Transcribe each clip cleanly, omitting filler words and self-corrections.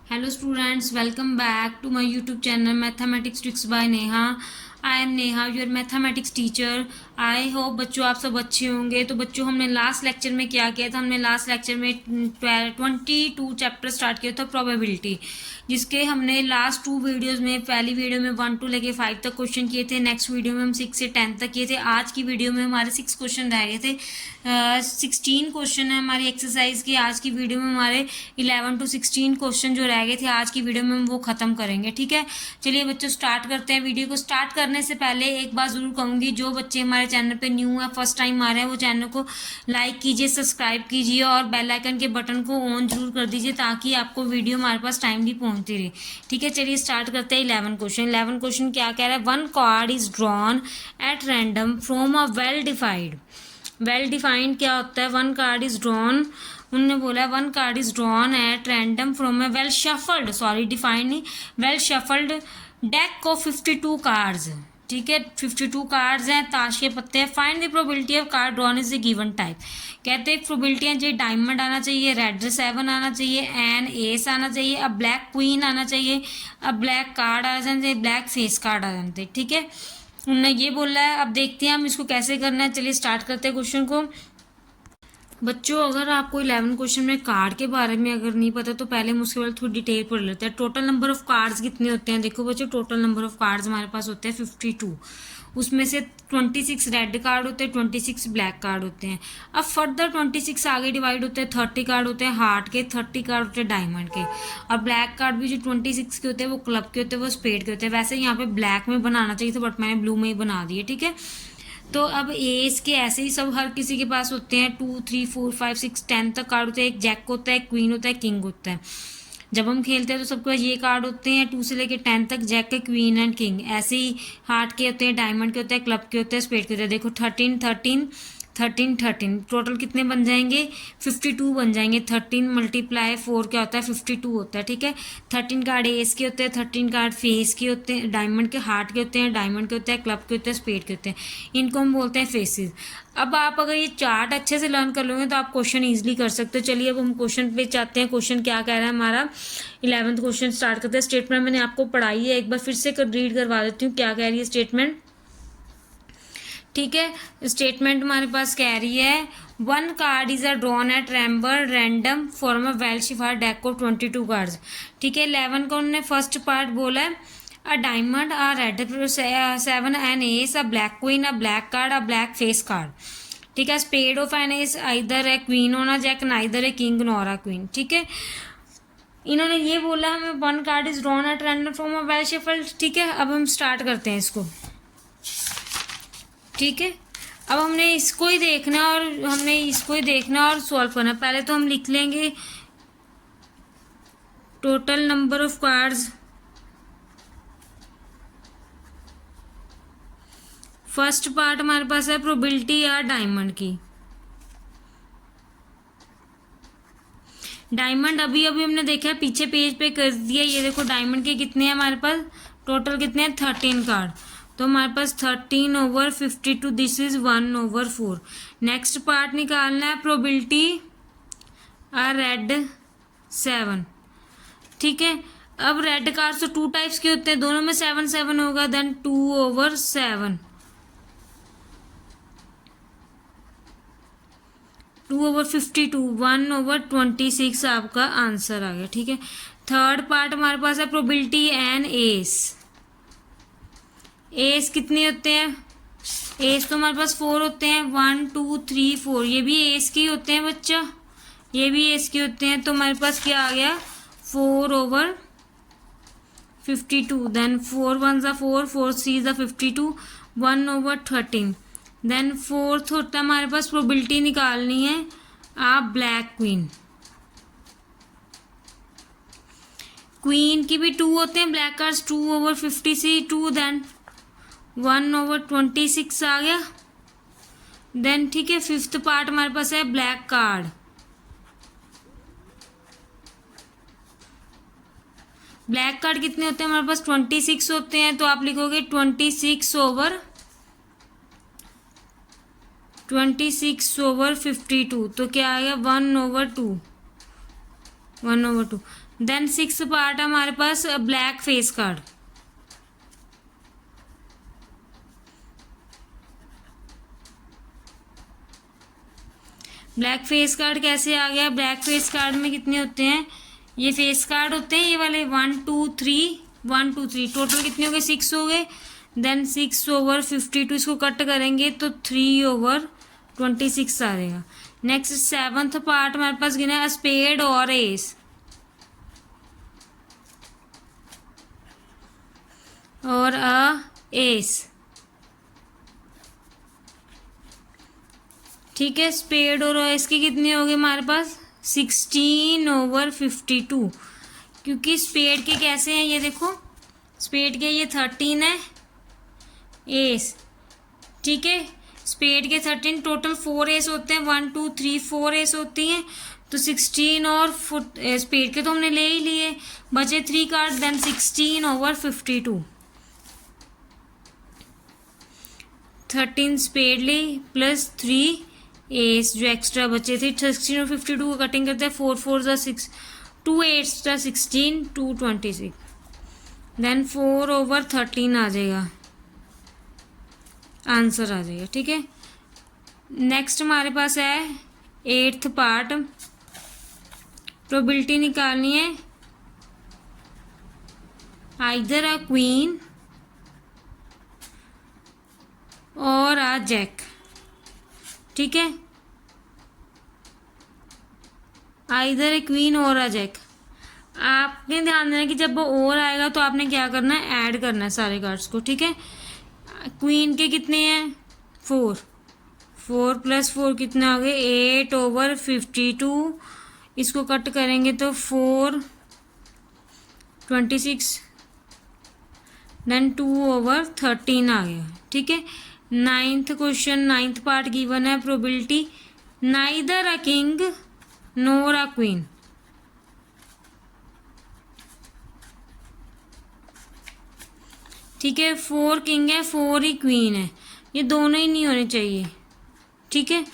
Hello students, welcome back to my YouTube channel Mathematics Tricks by Neha. I am Neha, your mathematics teacher. I hope बच्चों आप सब अच्छे होंगे। तो बच्चों हमने लास्ट लेक्चर में क्या किया था, हमने लास्ट लेक्चर में 22 चैप्टर स्टार्ट किया था प्रोबेबिलिटी, जिसके हमने लास्ट 2 वीडियोज़ में, पहली वीडियो में 1 to लेके 5 तक क्वेश्चन किए थे, नेक्स्ट वीडियो में हम 6 से 10 तक किए थे। आज की वीडियो में हमारे 6 क्वेश्चन रह गए थे। 16 क्वेश्चन है हमारी एक्सरसाइज की। आज की वीडियो में हमारे 11 to 16 क्वेश्चन जो रह गए थे आज की वीडियो में हम वो ख़त्म करेंगे। ठीक है, चलिए बच्चों स्टार्ट करते हैं। वीडियो को स्टार्ट करने से पहले एक बात ज़रूर कहूँगी, जो बच्चे हमारे चैनल पे न्यू है, फर्स्ट टाइम आ रहे हैं, वो चैनल को लाइक कीजिए, सब्सक्राइब कीजिए और बेल आइकन के बटन को ऑन जरूर कर दीजिए ताकि आपको वीडियो हमारे पास टाइमली पहुँचती रहे। ठीक है, चलिए स्टार्ट करते हैं। 11 क्वेश्चन। 11 क्वेश्चन क्या कह रहा है? One card is drawn at random from a well defined क्या होता है? वन कार्ड इज ड्रॉन, उन्होंने बोला one card is drawn at random from a well shuffled, sorry defined नहीं, well shuffled deck of 52 cards. ठीक है, 52 cards हैं, ताश के पत्ते हैं। Find the probability of card drawn is the given type. कहते हैं प्रोबेबिलिटी है, जो डायमंड आना चाहिए, रेड 7 आना चाहिए, एन एस आना चाहिए, अब ब्लैक क्वीन आना चाहिए, अब ब्लैक कार्ड आ जाना चाहिए, ब्लैक फेस कार्ड आ जाना चाहिए। ठीक है, उन्होंने ये बोला है। अब देखते हैं हम इसको कैसे करना है। चलिए स्टार्ट करते हैं क्वेश्चन को। बच्चों अगर आपको 11 क्वेश्चन में कार्ड के बारे में अगर नहीं पता तो पहले हम उसके बारे में थोड़ी डिटेल पढ़ लेते हैं। टोटल नंबर ऑफ कार्ड्स कितने होते हैं? देखो बच्चों, टोटल नंबर ऑफ कार्ड्स हमारे पास होते हैं 52। उसमें से 26 रेड कार्ड होते हैं, 26 ब्लैक कार्ड होते हैं। अब फर्दर 26 आगे डिवाइड होते हैं, 30 कार्ड होते हैं हार्ट के, 30 कार्ड होते हैं डायमंड के। और ब्लैक कार्ड भी जो 26 के होते हैं वो क्लब के होते हैं, वो स्पेड के होते हैं। वैसे यहाँ पे ब्लैक में बनाना चाहिए था बट मैंने ब्लू में ही बना दिए। ठीक है, तो अब एस के ऐसे ही सब हर किसी के पास होते हैं। 2 3 4 5 6 10 तक कार्ड होते हैं। एक जैक होता है, क्वीन होता है, किंग होता है। जब हम खेलते हैं तो सबके पास ये कार्ड होते हैं 2 से लेकर 10 तक, जैक के, क्वीन एंड किंग। ऐसे ही हार्ट के होते हैं, डायमंड के होते हैं, क्लब के होते हैं, स्पेड के होते हैं। देखो 13 13 13 13 टोटल कितने बन जाएंगे? 52 बन जाएंगे। 13 मल्टीप्लाई 4 क्या होता है? 52 होता है। ठीक है, 13 कार्ड एस के होते हैं, 13 कार्ड फेस के होते हैं, डायमंड के, हार्ट के होते हैं, डायमंड के होते हैं, क्लब के होते हैं, स्पेड के होते हैं। इनको हम बोलते हैं फेसेस। अब आप अगर ये चार्ट अच्छे से लर्न कर लोगे तो आप क्वेश्चन ईजिली कर सकते हो। चलिए अब हम क्वेश्चन पे चाहते हैं। क्वेश्चन क्या कह रहा है हमारा? 11th क्वेश्चन स्टार्ट करते हैं। स्टेटमेंट मैंने आपको पढ़ाई है, एक बार फिर से रीड करवा देती हूँ क्या कह रही है स्टेटमेंट। ठीक है, स्टेटमेंट हमारे पास कह रही है one card is a drawn at random form a well shuffled deck of 22 cards. ठीक है, 11 का उन्होंने फर्स्ट पार्ट बोला है a diamond, a red 7 an ace, a black queen, a black card, a black face card. ठीक है, spade of an ace either a queen on a jack, neither a king nor a queen. ठीक है, इन्होंने ये बोला हमें one card is drawn at random from a well shuffled. ठीक है, अब हम स्टार्ट करते हैं इसको। ठीक है, अब हमने इसको ही देखना और सॉल्व करना। पहले तो हम लिख लेंगे total number of cards. First part हमारे पास है प्रोबेबिलिटी या डायमंड की। डायमंड अभी अभी हमने देखा है, पीछे पेज पे कर दिया। ये देखो डायमंड के कितने हैं हमारे पास, टोटल कितने हैं? 13 कार्ड। तो हमारे पास 13/52, दिस इज 1/4। नेक्स्ट पार्ट निकालना है प्रोबेबिलिटी आ रेड 7। ठीक है, अब रेड कार्ड तो 2 टाइप्स के होते हैं, दोनों में 7 7 होगा, देन 2/7, 2/52, 1/26 आपका आंसर आ गया। ठीक है, थर्ड पार्ट हमारे पास है प्रोबेबिलिटी एन एस। एस कितने होते हैं? एस तो हमारे पास 4 होते हैं, 1 2 3 4। ये भी एस के ही होते हैं बच्चा, ये भी एस के होते हैं। तो हमारे पास क्या आ गया? 4/52, देन 4 1 4, 4 3 52, 1/13। देन फोर्थ होता है हमारे पास प्रोबेबिलिटी निकालनी है आप ब्लैक क्वीन। क्वीन की भी 2 होते हैं, ब्लैक कार्ड्स 2/50 से 2, देन 1/26 आ गया। देन ठीक है, फिफ्थ पार्ट हमारे पास है ब्लैक कार्ड। ब्लैक कार्ड कितने होते हैं हमारे पास? 26 होते हैं। तो आप लिखोगे 26/52। तो क्या आ गया? 1/2, 1/2। देन 6 पार्ट हमारे पास black face card. Black face card कैसे आ गया? ब्लैक फेस कार्ड में कितने होते हैं? ये फेस कार्ड होते हैं ये वाले 1 2 3 1 2 3, टोटल कितने हो गए? 6 हो गए। देन 6/52, इसको कट करेंगे तो 3/26 आ जाएगा। नेक्स्ट 7th पार्ट हमारे पास गिना है स्पेड और एस, और एस। ठीक है, स्पेड और एस की कितने हो गए हमारे पास? 16/52, क्योंकि स्पेड के कैसे हैं ये देखो, स्पेड के ये 13 है, एस। ठीक है, स्पेड के 13, टोटल 4 एस होते हैं, 1 2 3 4 एस होती हैं, तो 16 और स्पेड के तो हमने ले ही लिए, बचे 3 कार्ड। देन 16/52, 13 स्पेड ली प्लस 3 एस जो एक्स्ट्रा बचे थे। 16 और 52 को कटिंग करते हैं, 4 4 6, 2 8 16, 226। देन 4/13 आ जाएगा, आंसर आ जाएगा। ठीक है, नेक्स्ट हमारे पास है 8th पार्ट, प्रोबेबिलिटी निकालनी है। आइदर अ क्वीन और अ जैक। ठीक है, आइदर ए क्वीन और अ जैक। आपने ध्यान देना कि जब वो और आएगा तो आपने क्या करना है? ऐड करना है सारे कार्ड्स को। ठीक है, क्वीन के कितने हैं? 4, 4 + 4 कितना हो गए? 8/52। इसको कट करेंगे तो 4/26, देन 2/13 आ गया। ठीक है, 9th question, 9th part given है, probability neither a king nor a queen. ठीक है, 4 किंग है, 4 ही क्वीन है, ये दोनों ही नहीं होने चाहिए। ठीक है,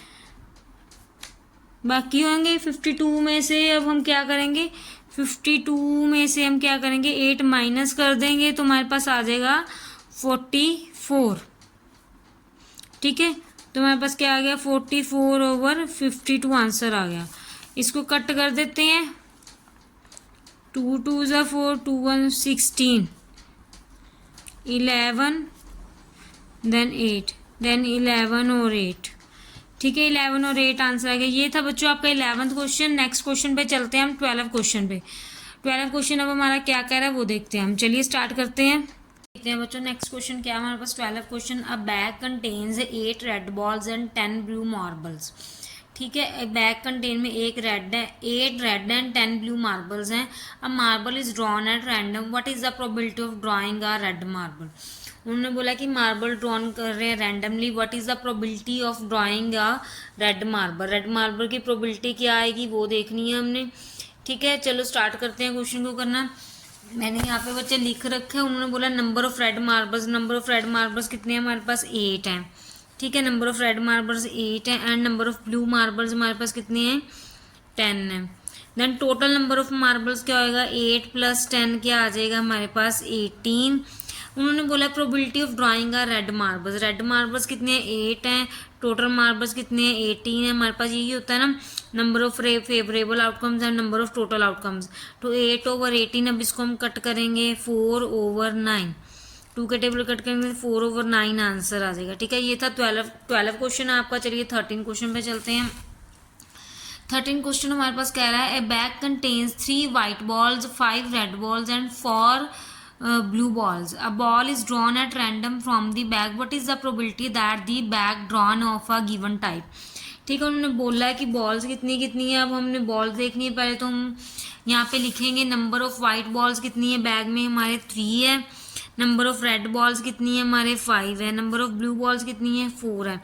बाकी होंगे 52 में से। अब हम क्या करेंगे? 52 में से हम क्या करेंगे? 8 माइनस कर देंगे तो हमारे पास आ जाएगा 44। ठीक है, तो हमारे पास क्या आ गया? 44/52 आंसर आ गया। इसको कट कर देते हैं, 2 2 ज़ा 4, 2 1 16, 11, देन 8, देन 11 और 8। ठीक है, 11 और 8 आंसर आ गया। ये था बच्चों आपका 11th क्वेश्चन। नेक्स्ट क्वेश्चन पे चलते हैं हम 12th क्वेश्चन पे। 12th क्वेश्चन अब हमारा क्या कह रहा है वो देखते हैं हम। चलिए स्टार्ट करते हैं, देखते हैं बच्चों नेक्स्ट क्वेश्चन क्या है हमारे पास। 12th question, a bag contains 8 red balls and 10 blue marbles. ठीक है, बैग कंटेन में 8 रेड एंड 10 ब्लू मार्बल्स हैं। A marble is drawn at random, what is the probability of drawing a red marble. उन्होंने बोला कि marble drawn कर रहे हैं randomly, what is the probability of drawing a red marble. Red marble की probability क्या आएगी वो देखनी है हमने। ठीक है, चलो स्टार्ट करते हैं क्वेश्चन को करना। मैंने यहाँ पे बच्चे लिख रखे हैं, उन्होंने बोला number of red marbles. Number of red marbles कितने हैं हमारे पास? 8 हैं। ठीक है, नंबर ऑफ रेड मार्बल्स 8 है, and number of blue marbles हमारे पास कितने हैं? 10 है। Then total number of marbles क्या होएगा? 8 + 10 क्या आ जाएगा हमारे पास? 18। उन्होंने बोला probability of drawing a red marbles. Red marbles कितने हैं? 8 हैं। टोटल मार्बल्स कितने हैं? 18 है। हमारे पास यही होता है ना, number of favourable outcomes and number of total outcomes. तो 8/18। अब इसको हम कट करेंगे 4/9, 2 के टेबल कट करेंगे 4/9 आंसर आ जाएगा। ठीक है, ये था 12 क्वेश्चन आपका। चलिए 13 क्वेश्चन पे चलते हैं। 13 क्वेश्चन हमारे पास कह रहा है, ए bag contains 3 white balls, 5 red balls and 4 blue balls. A ball is drawn at random from the bag. What is the probability that the bag drawn of a given type? ठीक है, उन्होंने बोला है कि बॉल्स कितनी कितनी है। अब हमने बॉल्स देखनी है, पहले तो हम यहाँ पे लिखेंगे नंबर ऑफ वाइट बॉल्स कितनी है बैग में हमारे 3 है। नंबर ऑफ रेड बॉल्स कितनी है हमारे 5 है। नंबर ऑफ ब्लू बॉल्स कितनी है 4 है।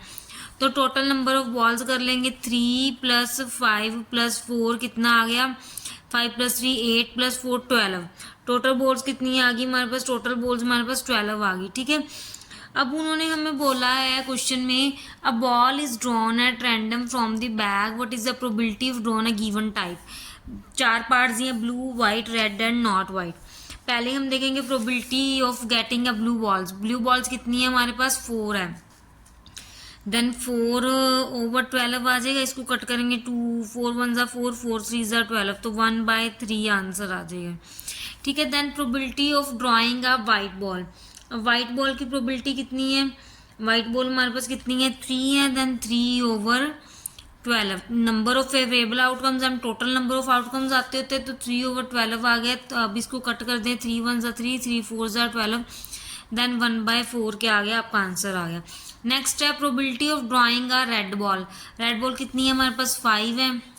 तो टोटल नंबर ऑफ बॉल्स कर लेंगे 3 + 5 + 4 कितना आ गया? 5 + 3 8 + 4 12। टोटल बॉल्स कितनी आ गई हमारे पास? टोटल बॉल्स हमारे पास 12 आ गई। ठीक है, अब उन्होंने हमें बोला है क्वेश्चन में, a ball is drawn at random from the bag, what is the probability of drawn a given type. चार पार्ट्स दिए, blue, white, red and not white. पहले हम देखेंगे probability of getting a blue balls. Blue balls कितनी है हमारे पास, 4 है। Then 4/12 आ जाएगा, इसको कट करेंगे 2, 4 1 ज़ा 4, 4 3 ज़ा 12, तो 1/3 आंसर आ जाएगा। ठीक है। Then probability of drawing a white ball. White ball की प्रोबेबिलिटी कितनी है, वाइट बॉल हमारे पास कितनी है, 3 है। Then 3/12। Number of favourable outcomes, हम टोटल नंबर ऑफ आउटकम्स आते होते हैं, तो 3/12 आ गया। तो अब इसको कट कर दें, 3 1 ज़ा 3, 3 4 ज़ा 12, देन 1/4 क्या आ गया, आपका आंसर आ गया। नेक्स्ट है probability of drawing a red ball. Red ball कितनी है हमारे पास, 5 है।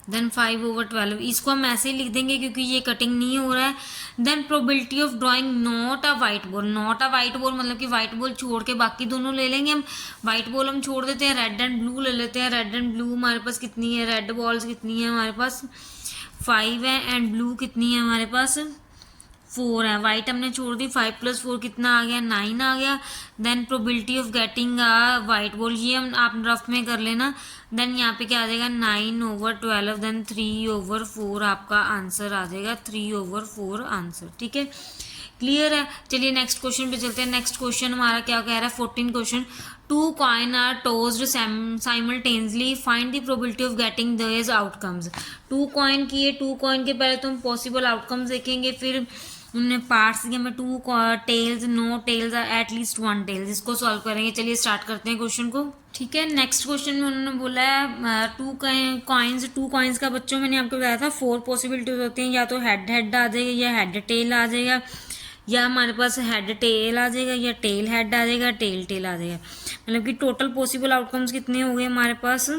देन 5/12, इसको हम ऐसे ही लिख देंगे क्योंकि ये कटिंग नहीं हो रहा है। Then probability of drawing not a white ball. Not a white ball मतलब कि वाइट बॉल छोड़ के बाकी दोनों ले लेंगे हम। वाइट बॉल हम छोड़ देते हैं, रेड एंड ब्लू ले लेते हैं। रेड एंड ब्लू हमारे पास कितनी है, रेड बॉल्स कितनी है हमारे पास, 5 है। एंड ब्लू कितनी है हमारे पास, 4 है। वाइट हमने छोड़ दी, 5 + 4 कितना आ गया, 9 आ गया। Then probability of getting a white ball, ये हम आप रफ में कर लेना। देन यहाँ पे क्या आ जाएगा, 9/12, देन 3/4 आपका आंसर आ जाएगा, 3/4 आंसर। ठीक है, क्लियर है। चलिए नेक्स्ट क्वेश्चन पे चलते हैं। नेक्स्ट क्वेश्चन हमारा क्या कह रहा है, 14 question. 2 coin are tossed simultaneously, find the probability of getting their outcomes. 2 coin किए, 2 कॉइन के पहले तो हम पॉसिबल आउटकम्स देखेंगे, फिर उन्होंने पार्ट्स दिए हमें, 2 tails, no tails, at least 1 tails. इसको सॉल्व करेंगे। चलिए स्टार्ट करते हैं क्वेश्चन को। ठीक है, नेक्स्ट क्वेश्चन में उन्होंने बोला है 2 कॉइन्स का बच्चों मैंने आपको बताया था 4 पॉसिबिलिटीज होती हैं, या तो हेड हेड आ जाएगा, या हेड टेल आ जाएगा, या हमारे पास हेड टेल आ जाएगा, या टेल हेड आ जाएगा, टेल टेल आ जाएगा। मतलब कि टोटल पॉसिबल आउटकम्स कितने हो गए हमारे पास,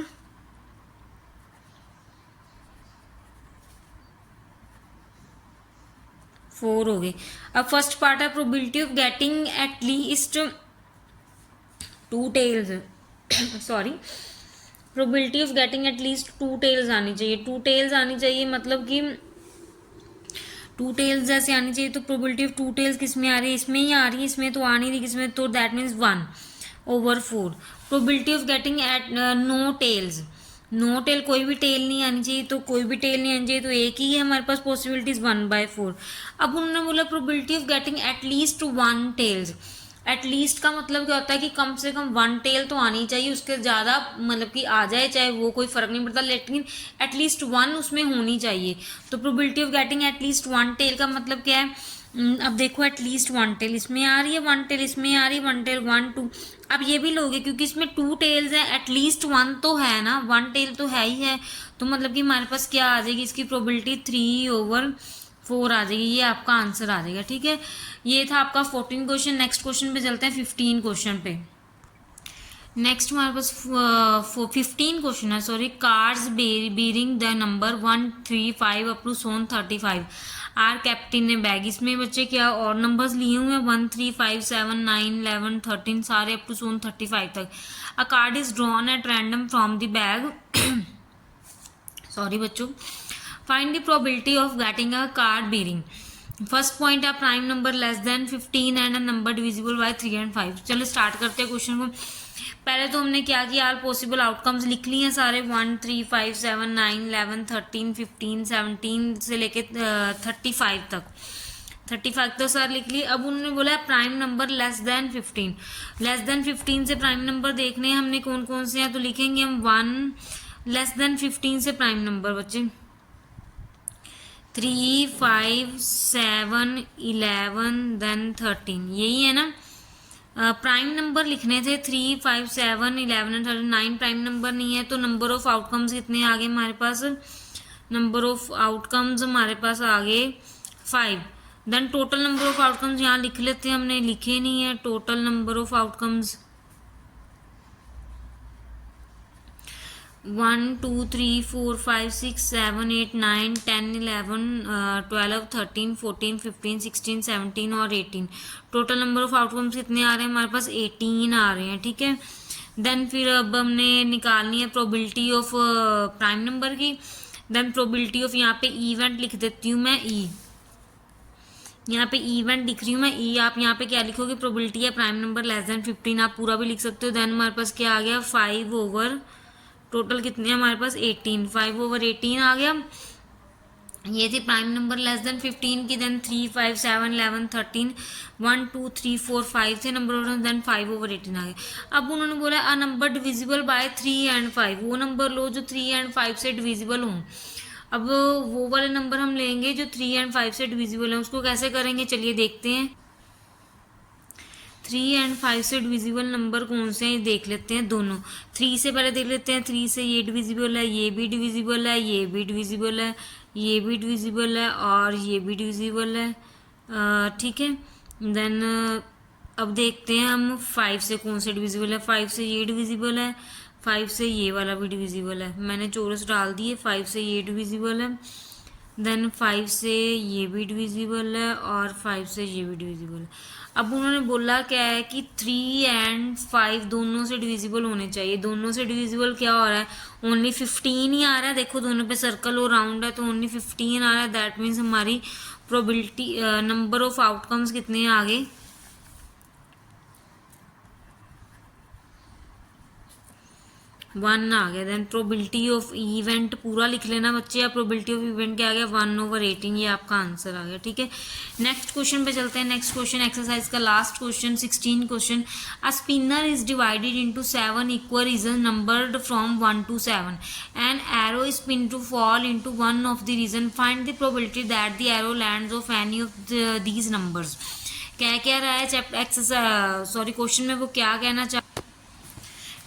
4 हो गए। अब फर्स्ट पार्ट है probability of getting at least 2 tails sorry, probability of getting at least 2 tails आनी चाहिए। 2 टेल्स आनी चाहिए मतलब कि 2 टेल्स जैसे आनी चाहिए, तो प्रोबेबिलिटी ऑफ 2 टेल्स किस में आ रही है, इसमें ही आ रही है, इसमें तो आ नहीं रही किसमें, तो that means 1/4। Probability of getting at no tails, no tail कोई भी टेल नहीं आनी चाहिए, तो कोई भी टेल नहीं आनी चाहिए, तो एक ही है हमारे पास पॉसिबिलिटीज 1/4। अब उन्होंने बोला probability of getting at least 1 tails. At least का मतलब क्या होता है कि कम से कम 1 टेल तो आनी चाहिए, उसके ज़्यादा मतलब कि आ जाए चाहे वो कोई फ़र्क नहीं पड़ता, लेकिन एटलीस्ट 1 उसमें होनी चाहिए। तो probability of getting at least 1 tail का मतलब क्या है, अब देखो एटलीस्ट 1 टेल इसमें आ रही है, 1 टेल इसमें आ रही है, 1 टेल 1 2। अब ये भी लोगे क्योंकि इसमें 2 टेल्स हैं, एटलीस्ट 1 तो है ना, 1 टेल तो है ही है, तो मतलब कि हमारे पास क्या आ जाएगी, इसकी प्रोबेबिलिटी 3/4 आ जाएगी, ये आपका आंसर आ जाएगा। ठीक है, ये था आपका 14 क्वेश्चन। नेक्स्ट क्वेश्चन पे चलते हैं 15 क्वेश्चन पे। नेक्स्ट हमारे पास 15 क्वेश्चन है, sorry. Cards bearing the number 1 3 5 up to 35 are kept in a bag. इसमें बच्चे क्या और नंबर्स लिए हुए हैं, 1 3 5 7 9 11 13 सारे अप टू 35 तक। A card is drawn at random from the bag sorry बच्चों। Find the probability of getting a card bearing. First point है prime number less than 15 and a number divisible by 3 and 5। चलो start करते हैं question को। पहले तो हमने क्या किया, ऑल पॉसिबल आउटकम्स लिख लिए हैं सारे, 1 3 5 7 9 11 13 15 17 से लेके 35 तक। 35 तो सर लिख लिए। अब उन्होंने बोला है prime number less than 15। Less than 15 से प्राइम नंबर देखने हैं हमने कौन कौन से हैं, तो लिखेंगे हम 1 लेस देन 15 से प्राइम नंबर बच्चे 3 5 7 11 देन 13, यही है ना। प्राइम नंबर लिखने थे 3 5 7 11 एंड 13, 9 प्राइम नंबर नहीं है, तो नंबर ऑफ आउटकम्स कितने आ गए हमारे पास, नंबर ऑफ आउटकम्स हमारे पास आ गए 5। Then total number of outcomes यहाँ लिख लेते हैं, हमने लिखे नहीं है टोटल नंबर ऑफ आउटकम्स 1 2 3 4 5 6 7 8 9 10 11 12 13 14 15 16 17 और 18। टोटल नंबर ऑफ आउटकम्स कितने आ रहे हैं हमारे पास, 18 आ रहे हैं। ठीक है, देन फिर अब हमने निकालनी है प्रोबेबिलिटी ऑफ प्राइम नंबर की। देन प्रोबेबिलिटी ऑफ, यहाँ पे इवेंट लिख देती हूँ मैं, ई यहाँ पे इवेंट लिख रही हूँ मैं, ई आप यहाँ पे क्या लिखोगे, प्रोबेबिलिटी है प्राइम नंबर लेस देन 15, आप पूरा भी लिख सकते हो। देन हमारे पास क्या आ गया, 5/12 टोटल कितने हमारे पास 18, 5/18 आ गया। ये थी प्राइम नंबर लेस देन 15 की, देन 3, 5, 7, 11, 13, 1, 2, 3, 4, 5 थे नंबर ऑफ, देन 5/18 आ गए। अब उन्होंने बोला अ नंबर डिविजिबल बाय 3 एंड 5, वो नंबर लो जो 3 एंड 5 से डिविजिबल हों। अब वो वाले नंबर हम लेंगे जो 3 एंड 5 से डिविजिबल हैं, उसको कैसे करेंगे चलिए देखते हैं। 3 एंड 5 से डिविजिबल नंबर कौन से हैं देख लेते हैं दोनों। 3 से पहले देख लेते हैं, 3 से ये डिविजिबल है, ये भी डिविजिबल है, ये भी डिविजिबल है, ये भी डिविजिबल है और ये भी डिविजिबल है, ठीक है। देन अब देखते हैं हम 5 से कौन से डिविजिबल है। 5 से ये डिविजिबल है, 5 से ये वाला भी डिविजिबल है, मैंने चौरस डाल दिए। 5 से ये डिविजिबल है, देन 5 से ये भी डिविजिबल है और 5 से ये भी डिविजिबल है। अब उन्होंने बोला क्या है कि 3 एंड 5 दोनों से डिविजिबल होने चाहिए। दोनों से डिविजिबल क्या हो रहा है, ओनली 15 ही आ रहा है। देखो दोनों पे सर्कल और राउंड है तो ओनली 15 आ रहा है। दैट मीन्स हमारी प्रोबेबिलिटी नंबर ऑफ आउटकम्स कितने हैं आगे, 1 आ गया। देन प्रोबेबिलिटी ऑफ इवेंट पूरा लिख लेना बच्चे, या प्रोबेबिलिटी ऑफ इवेंट क्या आ गया 1/18, ये आपका आंसर आ गया, ठीक है। नेक्स्ट क्वेश्चन पे चलते हैं। नेक्स्ट क्वेश्चन एक्सरसाइज का last question 16 question. A spinner is divided into 7 equal region numbered from 1 to 7 and arrow is pin to fall into one of the region, find the probability that the arrow lands of any of these numbers. क्या रहा है chapter exercise sorry question में वो क्या कहना चाह,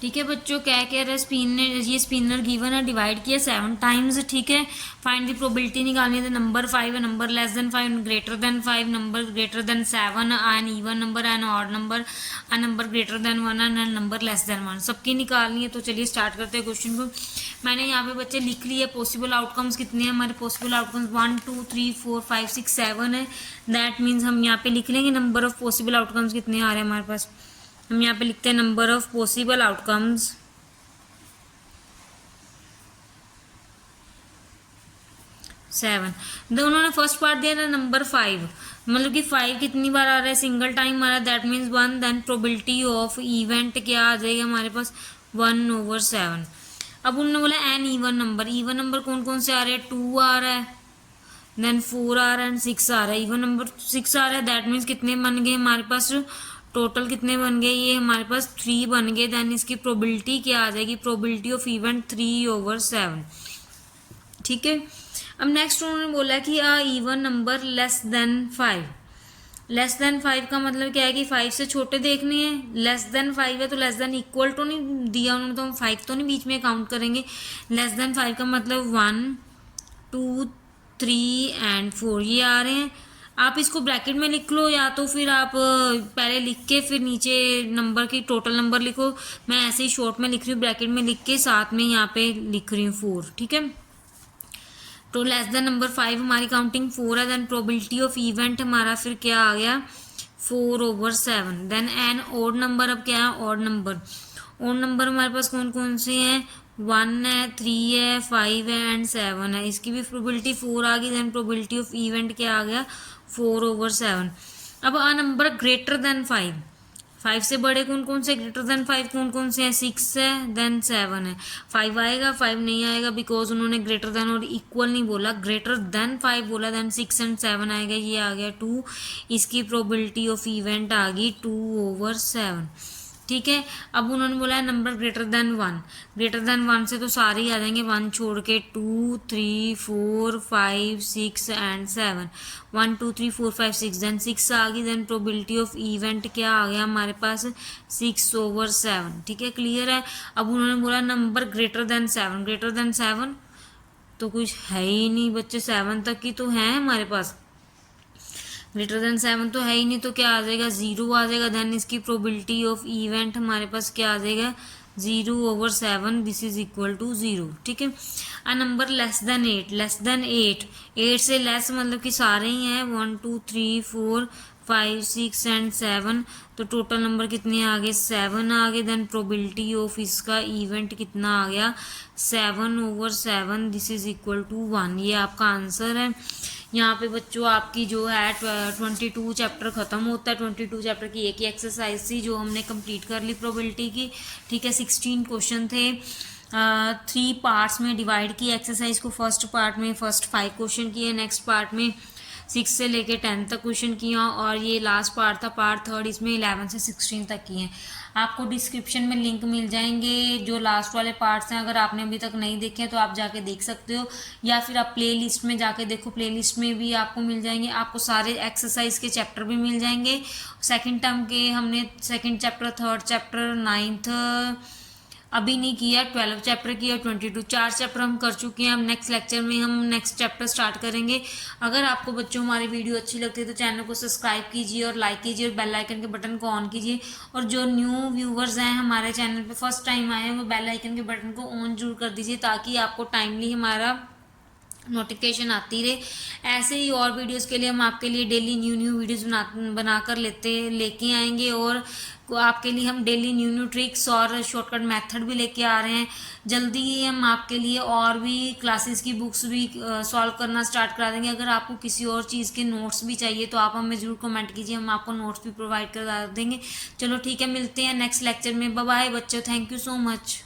ठीक है बच्चों, क्या कह रहा है स्पिनर, ये स्पिनर गिवन है, डिवाइड किया 7 टाइम्स, ठीक है। फाइंड दी प्रोबेबिलिटी निकालनी है, नंबर 5 है, number less than 5, greater than 5, number greater than 7, an even number, an odd number, a number greater than 1 and number less than 1, सबकी निकालनी है। तो चलिए स्टार्ट करते हैं क्वेश्चन को। मैंने यहाँ पे बच्चे लिख लिए पॉसिबल आउटकम्स कितने हैं हमारे, पॉसिबल आउटकम्स 1, 2, 3, 4, 5, 6, 7 है। दैट मीन्स हम यहाँ पे लिख लेंगे नंबर ऑफ पॉसिबल आउटकम्स कितने आ रहे हैं हमारे पास। हम यहाँ पे लिखते हैं नंबर ऑफ पॉसिबल आउटकम्स 7। उन्होंने फर्स्ट पार्ट दिया था नंबर 5, मतलब कि 5 कितनी बार आ रहा है, सिंगल टाइम आ रहा है, that means 1। Then probability of event क्या आ जाएगा हमारे पास 1/7। अब उन्होंने बोला एन इवन नंबर कौन कौन से आ रहे हैं, 2 आ रहा है, देन 4 आ रहा है एंड 6 आ रहा है। इवन नंबर 6 आ रहा है, दैट मीन्स कितने बन गए हमारे पास, टोटल कितने बन गए, ये हमारे पास 3 बन गए। देन इसकी प्रोबेबिलिटी क्या आ जाएगी, प्रोबेबिलिटी ऑफ इवेंट 3/7, ठीक है। अब नेक्स्ट उन्होंने बोला कि a even number less than 5। Less than 5 का मतलब क्या है कि 5 से छोटे देखने हैं। लेस देन 5 है तो लेस देन इक्वल तो नहीं दिया उन्होंने, तो हम 5 तो नहीं बीच में काउंट करेंगे। लेस देन 5 का मतलब 1, 2, 3 एंड 4 ये आ रहे हैं। आप इसको ब्रैकेट में लिख लो या तो फिर आप पहले लिख के फिर नीचे नंबर की टोटल नंबर लिखो। मैं ऐसे ही शॉर्ट में लिख रही हूँ, ब्रैकेट में लिख के साथ में यहाँ पे लिख रही हूँ 4, ठीक है। तो लेस देन नंबर 5 हमारी काउंटिंग 4 है। देन प्रोबेबिलिटी ऑफ इवेंट हमारा फिर क्या आ गया 4/7। देन एन ऑड नंबर, अब क्या है ऑड नंबर हमारे पास कौन कौन से हैं, 1 है, 3 है, 5 है एंड 7 है। इसकी भी प्रोबेबिलिटी 4 आ गई। देन प्रोबेबिलिटी ऑफ इवेंट क्या आ गया 4/7। अब आ नंबर ग्रेटर देन 5 से बड़े कौन कौन से, ग्रेटर देन 5 कौन कौन से हैं, 6 है, देन 7 है। 5 आएगा, 5 नहीं आएगा बिकॉज उन्होंने ग्रेटर देन और इक्वल नहीं बोला, ग्रेटर देन 5 बोला। देन 6 एंड 7 आएगा, ये आ गया 2। इसकी प्रोबेबिलिटी ऑफ इवेंट आ गई 2/7, ठीक है। अब उन्होंने बोला है number greater than 1। Greater than 1 से तो सारे ही आ जाएंगे, 1 छोड़ के 2, 3, 4, 5, 6 एंड 7। 1, 2, 3, 4, 5, 6, देन 6 आ गई। देन प्रोबेबिलिटी ऑफ इवेंट क्या आ गया हमारे पास 6/7, ठीक है, क्लियर है। अब उन्होंने बोला नंबर ग्रेटर देन 7 तो कुछ है ही नहीं बच्चे, 7 तक की तो है हमारे पास, ग्रेटर देन 7 तो है ही नहीं, तो क्या आ जाएगा 0 आ जाएगा। देन इसकी प्रोबेबिलिटी ऑफ इवेंट हमारे पास क्या आ जाएगा 0/7, दिस इज इक्वल टू 0, ठीक है। अ नंबर लेस देन 8 से लेस मतलब कि सारे ही हैं 1, 2, 3, 4, 5, 6 एंड 7। तो टोटल नंबर कितने आ गए 7 आ गए। देन प्रोबेबिलिटी ऑफ इसका इवेंट कितना आ गया 7/7, दिस इज इक्वल टू 1, ये आपका आंसर है। यहाँ पे बच्चों आपकी जो है 22 चैप्टर ख़त्म होता है। 22 चैप्टर की एक ही एक्सरसाइज थी जो हमने कंप्लीट कर ली प्रोबेबिलिटी की, ठीक है। 16 क्वेश्चन थे 3 पार्ट्स में डिवाइड किया एक्सरसाइज को। फर्स्ट पार्ट में फर्स्ट 5 क्वेश्चन किए, नेक्स्ट पार्ट में 6 से लेके 10 तक क्वेश्चन किया, और ये लास्ट पार्ट था पार्ट थर्ड, इसमें 11 से 16 तक किए हैं। आपको डिस्क्रिप्शन में लिंक मिल जाएंगे जो लास्ट वाले पार्ट्स हैं, अगर आपने अभी तक नहीं देखे हैं तो आप जाके देख सकते हो, या फिर आप प्ले लिस्ट में जाके देखो, प्ले लिस्ट में भी आपको मिल जाएंगे। आपको सारे एक्सरसाइज के चैप्टर भी मिल जाएंगे। सेकेंड टर्म के हमने second chapter, third chapter, 9th अभी नहीं किया, 12 चैप्टर किया, 22 4 चैप्टर हम कर चुके हैं। अब नेक्स्ट लेक्चर में हम नेक्स्ट चैप्टर स्टार्ट करेंगे। अगर आपको बच्चों हमारी वीडियो अच्छी लगती है तो चैनल को सब्सक्राइब कीजिए और लाइक कीजिए और बेल आइकन के बटन को ऑन कीजिए। और जो न्यू व्यूवर्स हैं हमारे चैनल पे फर्स्ट टाइम आए हैं वो बेल आइकन के बटन को ऑन जरूर कर दीजिए, ताकि आपको टाइमली हमारा नोटिफिकेशन आती रहे। ऐसे ही और वीडियोस के लिए हम आपके लिए डेली न्यू वीडियोस बनाकर लेके आएंगे, और आपके लिए हम डेली न्यू ट्रिक्स और शॉर्टकट मेथड भी लेके आ रहे हैं। जल्दी ही हम आपके लिए और भी क्लासेस की बुक्स भी सॉल्व करना स्टार्ट करा देंगे। अगर आपको किसी और चीज़ के नोट्स भी चाहिए तो आप हमें ज़रूर कमेंट कीजिए, हम आपको नोट्स भी प्रोवाइड करा देंगे। चलो ठीक है, मिलते हैं नेक्स्ट लेक्चर में। बाय बाय बच्चों, थैंक यू सो मच।